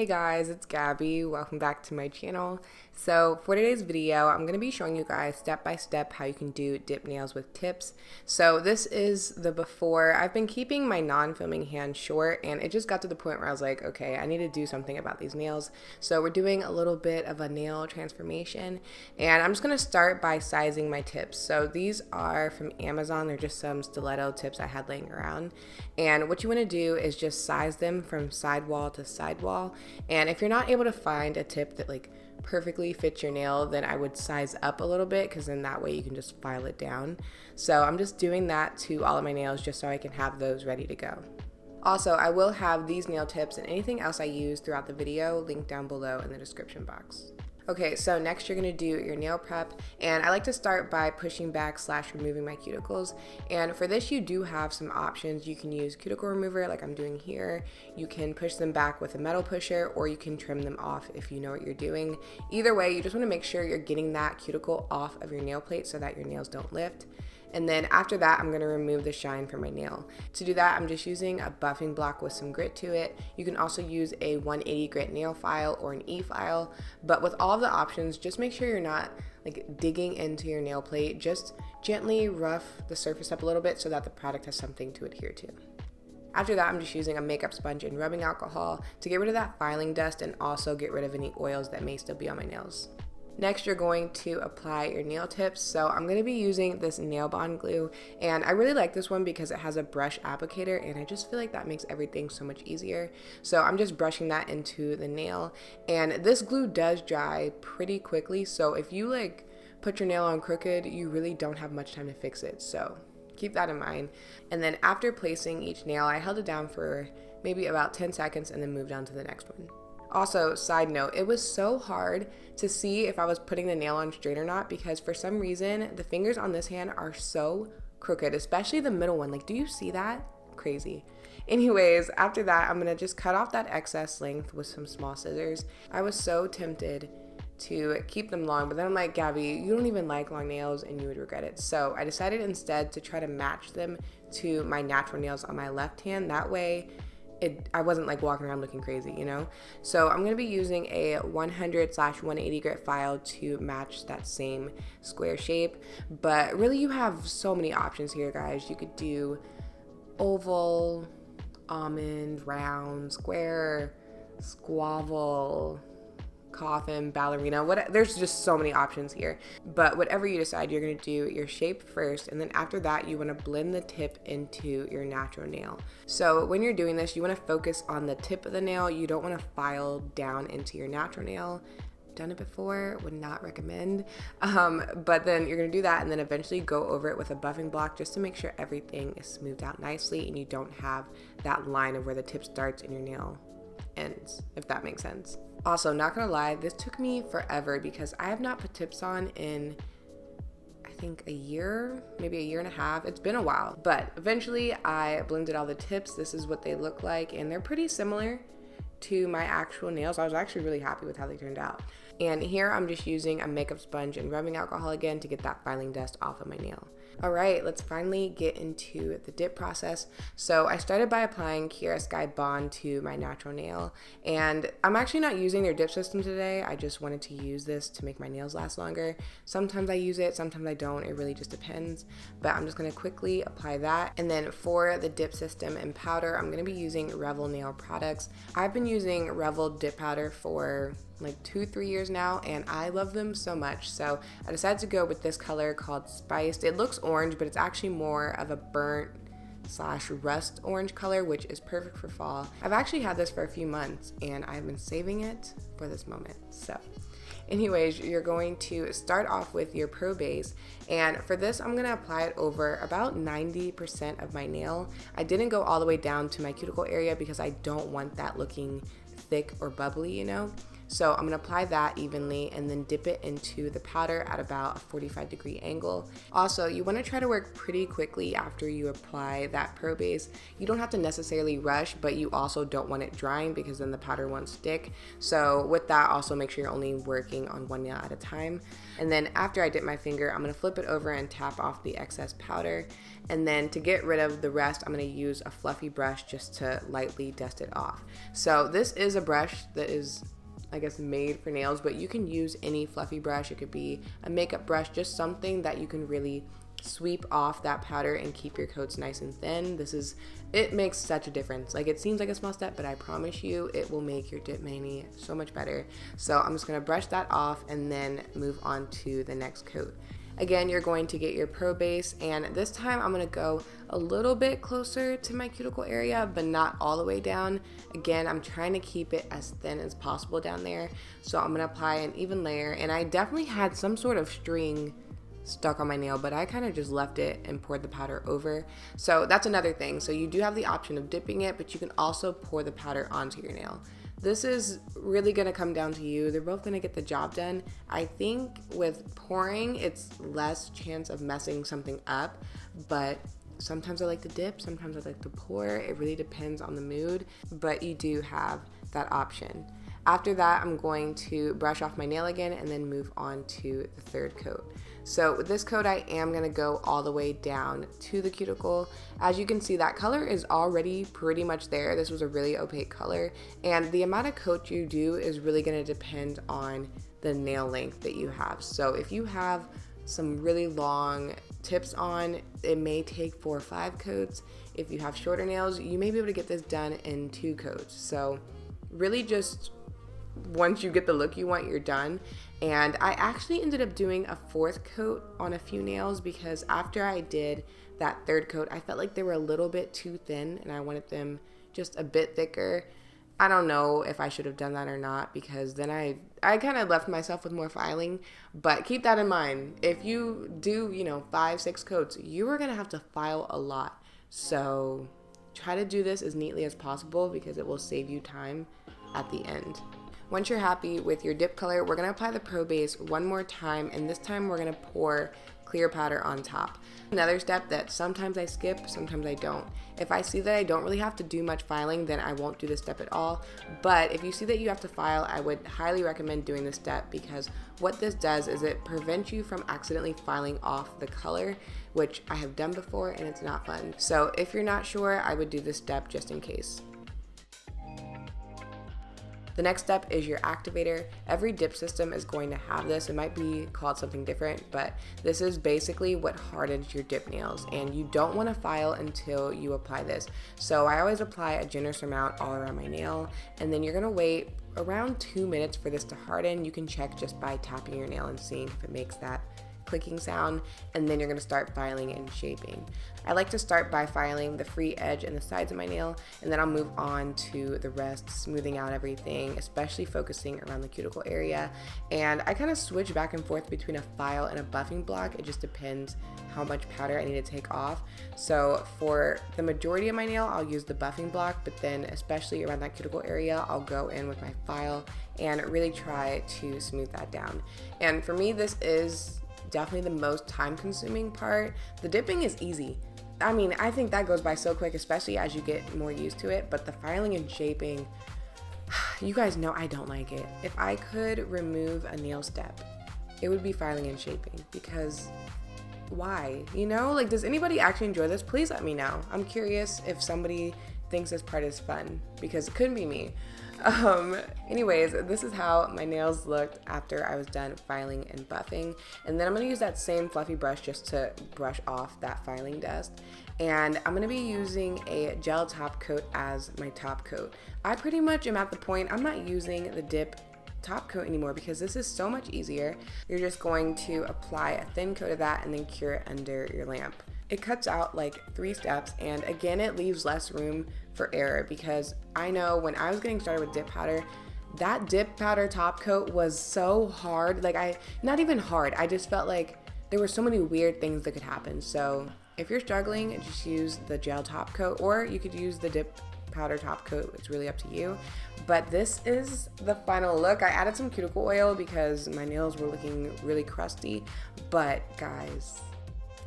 Hey guys, it's Gabby. Welcome back to my channel. So for today's video, I'm going to be showing you guys step by step how you can do dip nails with tips. So this is the before. I've been keeping my non-filming hand short and it just got to the point where I was like, okay, I need to do something about these nails. So we're doing a little bit of a nail transformation and I'm just going to start by sizing my tips. So these are from Amazon. They're just some stiletto tips I had laying around. And what you want to do is just size them from sidewall to sidewall. And if you're not able to find a tip that perfectly fits your nail, then I would size up a little bit because then that way you can just file it down. So I'm just doing that to all of my nails just so I can have those ready to go. Also, I will have these nail tips and anything else I use throughout the video linked down below in the description box. Okay, so next you're gonna do your nail prep, and I like to start by pushing back / removing my cuticles. And for this, you do have some options. You can use cuticle remover like I'm doing here. You can push them back with a metal pusher, or you can trim them off if you know what you're doing. Either way, you just wanna make sure you're getting that cuticle off of your nail plate so that your nails don't lift. And then after that, I'm gonna remove the shine from my nail. To do that, I'm just using a buffing block with some grit to it. You can also use a 180 grit nail file or an E-file, but with all of the options, just make sure you're not digging into your nail plate. Just gently rough the surface up a little bit so that the product has something to adhere to. After that, I'm just using a makeup sponge and rubbing alcohol to get rid of that filing dust and also get rid of any oils that may still be on my nails. Next, you're going to apply your nail tips. So I'm going to be using this nail bond glue, and I really like this one because it has a brush applicator, and I just feel like that makes everything so much easier. So I'm just brushing that into the nail, and this glue does dry pretty quickly. So if you put your nail on crooked, you really don't have much time to fix it. So keep that in mind. And then after placing each nail, I held it down for maybe about 10 seconds and then moved on to the next one. Also, side note, it was so hard to see if I was putting the nail on straight or not because for some reason, the fingers on this hand are so crooked, especially the middle one. Do you see that? Crazy. Anyways, after that, I'm gonna just cut off that excess length with some small scissors. I was so tempted to keep them long, but then I'm like, Gabby, you don't even like long nails and you would regret it. So I decided instead to try to match them to my natural nails on my left hand. That way, I wasn't walking around looking crazy, you know? So I'm gonna be using a 100/180 grit file to match that same square shape. But really you have so many options here, guys. You could do oval, almond, round, square, squabble, coffin, ballerina, there's just so many options here. But whatever you decide, you're going to do your shape first, and then after that you want to blend the tip into your natural nail. So when you're doing this, you want to focus on the tip of the nail. You don't want to file down into your natural nail. Done it before, would not recommend. But then you're going to do that and then eventually go over it with a buffing block just to make sure everything is smoothed out nicely and you don't have that line of where the tip starts and your nail ends, if that makes sense. Also, not gonna lie, this took me forever because I have not put tips on in I think a year, maybe a year and a half. It's been a while, but eventually I blended all the tips. This is what they look like, and they're pretty similar to my actual nails. I was actually really happy with how they turned out. And here I'm just using a makeup sponge and rubbing alcohol again to get that filing dust off of my nail. All right, let's finally get into the dip process. So I started by applying Kiara Sky Bond to my natural nail, and I'm actually not using their dip system today. I just wanted to use this to make my nails last longer. Sometimes I use it, sometimes I don't. It really just depends, but I'm just gonna quickly apply that. And then for the dip system and powder, I'm gonna be using Revel nail products. I've been using Revel dip powder for 2-3 years now, and I love them so much. So I decided to go with this color called Spiced. It looks orange, but it's actually more of a burnt / rust orange color, which is perfect for fall. I've actually had this for a few months and I've been saving it for this moment. So anyways, you're going to start off with your Pro Base, and for this I'm gonna apply it over about 90% of my nail. I didn't go all the way down to my cuticle area because I don't want that looking thick or bubbly, you know? So I'm gonna apply that evenly and then dip it into the powder at about a 45-degree angle. Also, you wanna try to work pretty quickly after you apply that pro base. You don't have to necessarily rush, but you also don't want it drying because then the powder won't stick. So with that, also make sure you're only working on one nail at a time. And then after I dip my finger, I'm gonna flip it over and tap off the excess powder. And then to get rid of the rest, I'm gonna use a fluffy brush just to lightly dust it off. So this is a brush that is, I guess, made for nails, but you can use any fluffy brush. It could be a makeup brush, just something that you can really sweep off that powder and keep your coats nice and thin. It makes such a difference. Like, it seems like a small step, but I promise you it will make your dip mani so much better. So I'm just gonna brush that off and then move on to the next coat. Again, you're going to get your pro base, and this time I'm gonna go a little bit closer to my cuticle area, but not all the way down. Again, I'm trying to keep it as thin as possible down there. So I'm gonna apply an even layer, and I definitely had some sort of string stuck on my nail, but I kind of just left it and poured the powder over. So that's another thing. So you do have the option of dipping it, but you can also pour the powder onto your nail. This is really gonna come down to you. They're both gonna get the job done. I think with pouring, it's less chance of messing something up, but sometimes I like to dip, sometimes I like to pour. It really depends on the mood, but you do have that option. After that, I'm going to brush off my nail again and then move on to the third coat. So with this coat, I am gonna go all the way down to the cuticle. As you can see, that color is already pretty much there. This was a really opaque color, and the amount of coat you do is really gonna depend on the nail length that you have. So if you have some really long tips on, it may take 4 or 5 coats. If you have shorter nails, you may be able to get this done in 2 coats. So really just once you get the look you want, you're done. And I actually ended up doing a 4th coat on a few nails because after I did that 3rd coat, I felt like they were a little bit too thin and I wanted them just a bit thicker. I don't know if I should have done that or not, because then I kind of left myself with more filing. But keep that in mind. If you do, 5, 6 coats, you are going to have to file a lot. So try to do this as neatly as possible because it will save you time at the end. Once you're happy with your dip color, we're gonna apply the pro base one more time, and this time we're gonna pour clear powder on top. Another step that sometimes I skip, sometimes I don't. If I see that I don't really have to do much filing, then I won't do this step at all. But if you see that you have to file, I would highly recommend doing this step, because what this does is it prevents you from accidentally filing off the color, which I have done before and it's not fun. So if you're not sure, I would do this step just in case. The next step is your activator. Every dip system is going to have this. It might be called something different, but this is basically what hardens your dip nails, and you don't want to file until you apply this. So I always apply a generous amount all around my nail, and then you're gonna wait around 2 minutes for this to harden. You can check just by tapping your nail and seeing if it makes that clicking sound, and then you're going to start filing and shaping. I like to start by filing the free edge and the sides of my nail, and then I'll move on to the rest, smoothing out everything, especially focusing around the cuticle area. And I kind of switch back and forth between a file and a buffing block. It just depends how much powder I need to take off. So for the majority of my nail, I'll use the buffing block, but then especially around that cuticle area, I'll go in with my file and really try to smooth that down. And for me, this is definitely the most time-consuming part. The dipping is easy. I mean, I think that goes by so quick, especially as you get more used to it, but the filing and shaping, you guys know I don't like it. If I could remove a nail step, it would be filing and shaping, because why? Does anybody actually enjoy this? Please let me know. I'm curious if somebody thinks this part is fun, because it couldn't be me. Anyways, this is how my nails looked after I was done filing and buffing. And then I'm going to use that same fluffy brush just to brush off that filing dust. And I'm going to be using a gel top coat as my top coat. I pretty much am at the point, I'm not using the dip top coat anymore because this is so much easier. You're just going to apply a thin coat of that and then cure it under your lamp. It cuts out like 3 steps, and again, it leaves less room for error, because I know when I was getting started with dip powder, that dip powder top coat was so hard. Not even hard, I just felt like there were so many weird things that could happen. So if you're struggling, just use the gel top coat, or you could use the dip powder top coat. It's really up to you. But this is the final look. I added some cuticle oil because my nails were looking really crusty. But guys,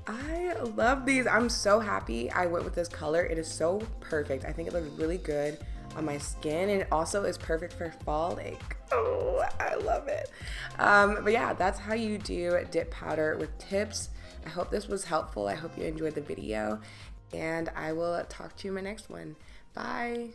I love these. I'm so happy I went with this color. It is so perfect. I think it looks really good on my skin, and it also is perfect for fall. Like, oh, I love it. But yeah, that's how you do dip powder with tips. I hope this was helpful. I hope you enjoyed the video, and I will talk to you in my next one. Bye.